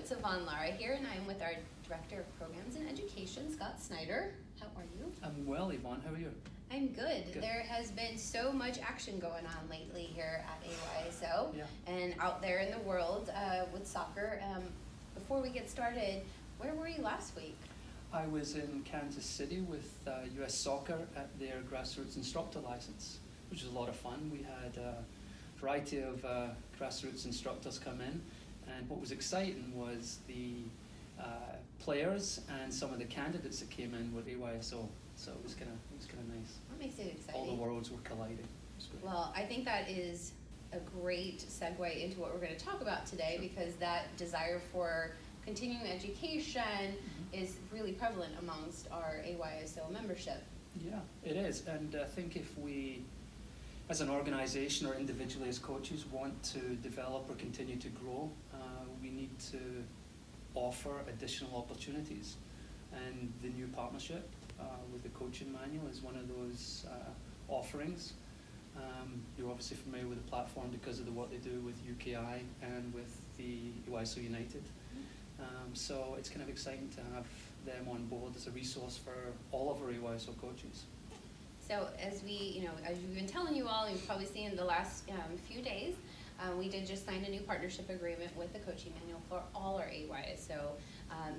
it's Yvonne Lara here, and I'm with our Director of Programs and Education, Scott Snyder. How are you? I'm well, Yvonne. How are you? I'm good. Good. There has been so much action going on lately here at AYSO Yeah. and out there in the world with soccer. Before we get started, where were you last week? I was in Kansas City with US Soccer at their grassroots instructor license, which was a lot of fun. We had a variety of grassroots instructors come in, and what was exciting was the players and some of the candidates that came in were AYSO, so it was kind of nice. What makes it exciting? All the worlds were colliding. It was great. Well, I think that is a great segue into what we're going to talk about today, because that desire for continuing education is really prevalent amongst our AYSO membership. Yeah, it is, and I think if we, as an organization or individually as coaches, want to develop or continue to grow, we need to offer additional opportunities. And the new partnership with the coaching manual is one of those offerings. You're obviously familiar with the platform because of the work they do with UKI and with the AYSO United. So it's kind of exciting to have them on board as a resource for all of our AYSO coaches. So as we've been telling you all, you've probably seen in the last few days, we did just sign a new partnership agreement with the coaching manual for all our AYSO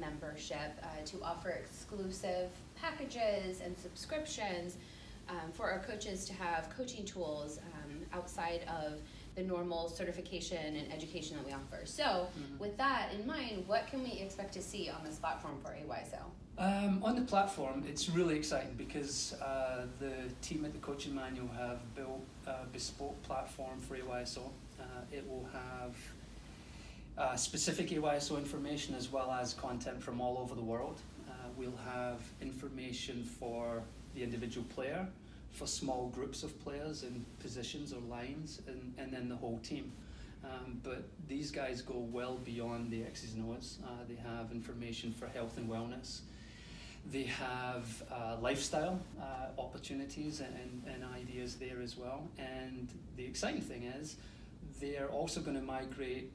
membership to offer exclusive packages and subscriptions for our coaches to have coaching tools outside of the normal certification and education that we offer. So with that in mind, what can we expect to see on this platform for AYSO? On the platform, it's really exciting because the team at the Coaching Manual have built a bespoke platform for AYSO. It will have specific AYSO information as well as content from all over the world. We'll have information for the individual player, for small groups of players in positions or lines, and then the whole team. But these guys go well beyond the X's and O's. They have information for health and wellness. They have lifestyle opportunities and ideas there as well. And the exciting thing is they're also going to migrate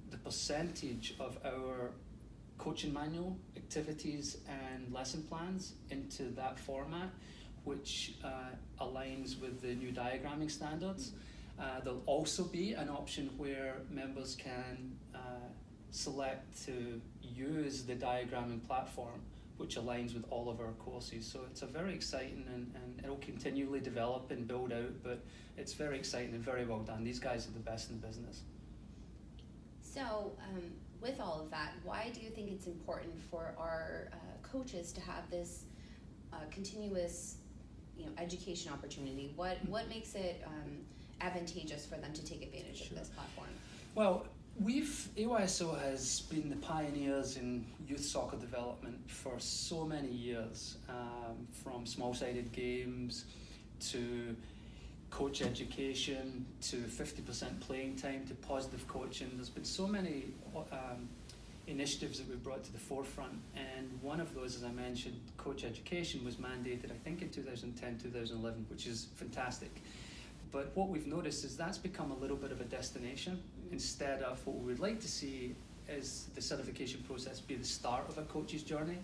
the percentage of our coaching manual activities and lesson plans into that format, which aligns with the new diagramming standards. There'll also be an option where members can select to use the diagramming platform, which aligns with all of our courses. So it's a very exciting and it'll continually develop and build out, but it's very exciting and very well done. These guys are the best in the business. So with all of that, why do you think it's important for our coaches to have this continuous education opportunity? What makes it advantageous for them to take advantage of this platform? Well, AYSO has been the pioneers in youth soccer development for so many years, from small-sided games to coach education to 50% playing time to positive coaching. There's been so many initiatives that we've brought to the forefront, and one of those, as I mentioned, coach education, was mandated I think in 2010, 2011, which is fantastic. But what we've noticed is that's become a little bit of a destination instead of what we would like to see is the certification process be the start of a coach's journey,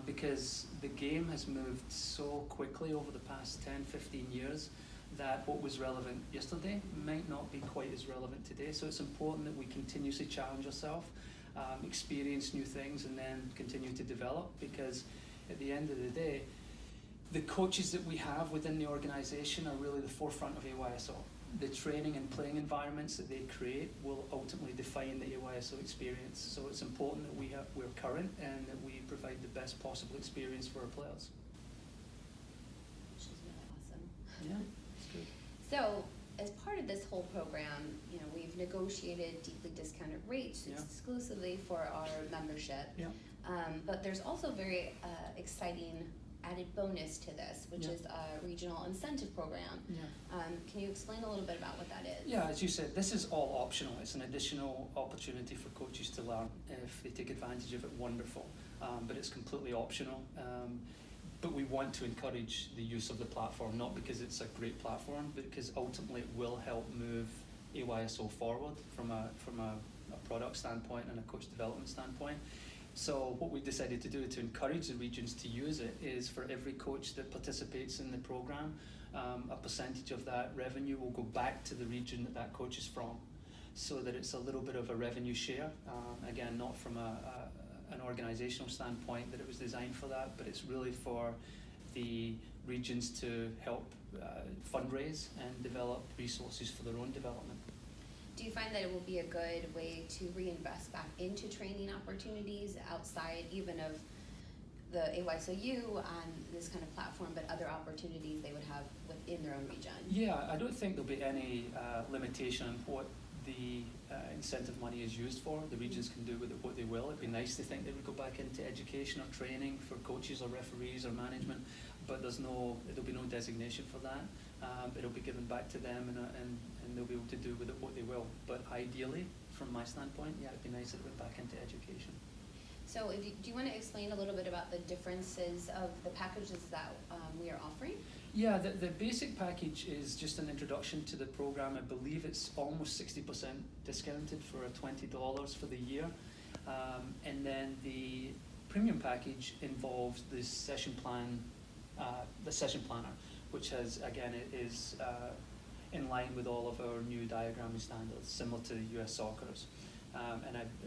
because the game has moved so quickly over the past 10, 15 years that what was relevant yesterday might not be quite as relevant today. So it's important that we continuously challenge ourselves, experience new things, and then continue to develop, because at the end of the day, the coaches that we have within the organization are really the forefront of AYSO. The training and playing environments that they create will ultimately define the AYSO experience. So it's important that we're current and that we provide the best possible experience for our players. Which is really awesome. Yeah, it's good. So as part of this whole program, we've negotiated deeply discounted rates exclusively for our membership. Yeah. But there's also very exciting added bonus to this, which is a regional incentive program. Yeah. Can you explain a little bit about what that is? Yeah, as you said, this is all optional. It's an additional opportunity for coaches to learn. If they take advantage of it, wonderful. But it's completely optional. But we want to encourage the use of the platform, not because it's a great platform, but because ultimately it will help move AYSO forward from a product standpoint and a coach development standpoint. So what we decided to do to encourage the regions to use it is for every coach that participates in the program, a percentage of that revenue will go back to the region that that coach is from, so that it's a little bit of a revenue share. Again, not from an organizational standpoint that it was designed for that, but it's really for the regions to help fundraise and develop resources for their own development. Do you find that it will be a good way to reinvest back into training opportunities outside even of the AYSOU on this kind of platform, but other opportunities they would have within their own region? Yeah, I don't think there'll be any limitation on what the incentive money is used for. The regions can do with it what they will. It'd be nice to think they would go back into education or training for coaches or referees or management, but there'll be no designation for that. It'll be given back to them, and they'll be able to do with it what they will. But ideally, from my standpoint, yeah, it'd be nice if it went back into education. So do you want to explain a little bit about the differences of the packages that we are offering? Yeah, the basic package is just an introduction to the program. I believe it's almost 60% discounted for $20 for the year. And then the premium package involves the session planner, which has, again, it is in line with all of our new diagramming standards, similar to US Soccer's.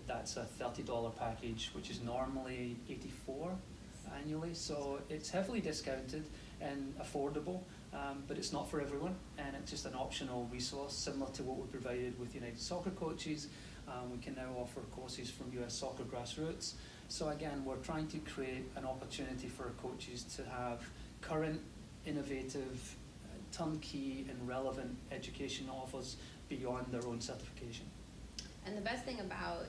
That's a $30 package, which is normally $84 annually. So it's heavily discounted and affordable, but it's not for everyone, and it's just an optional resource similar to what we provided with United Soccer Coaches. We can now offer courses from US Soccer Grassroots. So again, we're trying to create an opportunity for our coaches to have current, innovative, turnkey and relevant education offers beyond their own certification. And the best thing about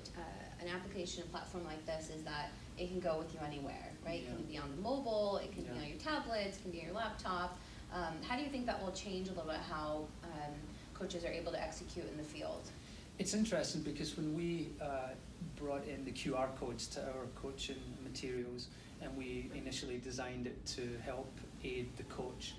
an application and platform like this is that it can go with you anywhere, right? Yeah. It can be on the mobile, it can Yeah. be on your tablets, it can be on your laptop. How do you think that will change a little bit how coaches are able to execute in the field? It's interesting because when we brought in the QR codes to our coaching materials, and we initially designed it to help aid the coach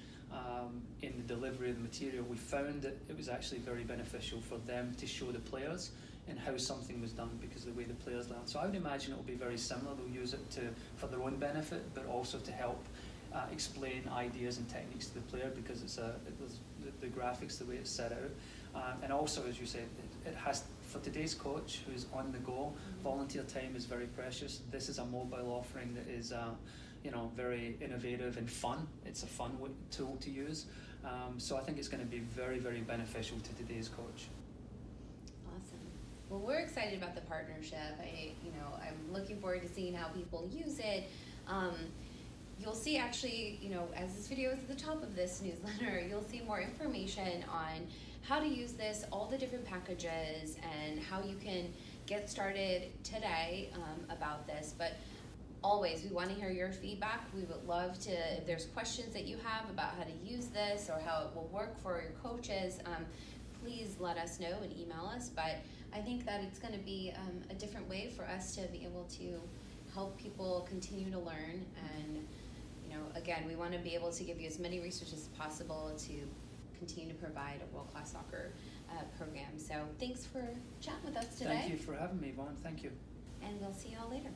in the delivery of the material, we found that it was actually very beneficial for them to show the players and how something was done, because of the way the players learn. So I would imagine it will be very similar. They'll use it for their own benefit, but also to help explain ideas and techniques to the player, because it's the graphics, the way it's set out. And also, as you said, it has, for today's coach who's on the go, volunteer time is very precious. This is a mobile offering that is very innovative and fun. It's a fun tool to use. So I think it's going to be very, very beneficial to today's coach. Awesome. Well, we're excited about the partnership. I'm looking forward to seeing how people use it. You'll see actually, as this video is at the top of this newsletter, you'll see more information on how to use this, all the different packages, and how you can get started today about this. But always, we want to hear your feedback. We would love to, if there's questions that you have about how to use this or how it will work for your coaches, please let us know and email us. But I think that it's going to be a different way for us to be able to help people continue to learn. And again, we want to be able to give you as many resources as possible to continue to provide a world-class soccer program. So thanks for chatting with us today. Thank you for having me, Yvonne. Thank you. And we'll see you all later.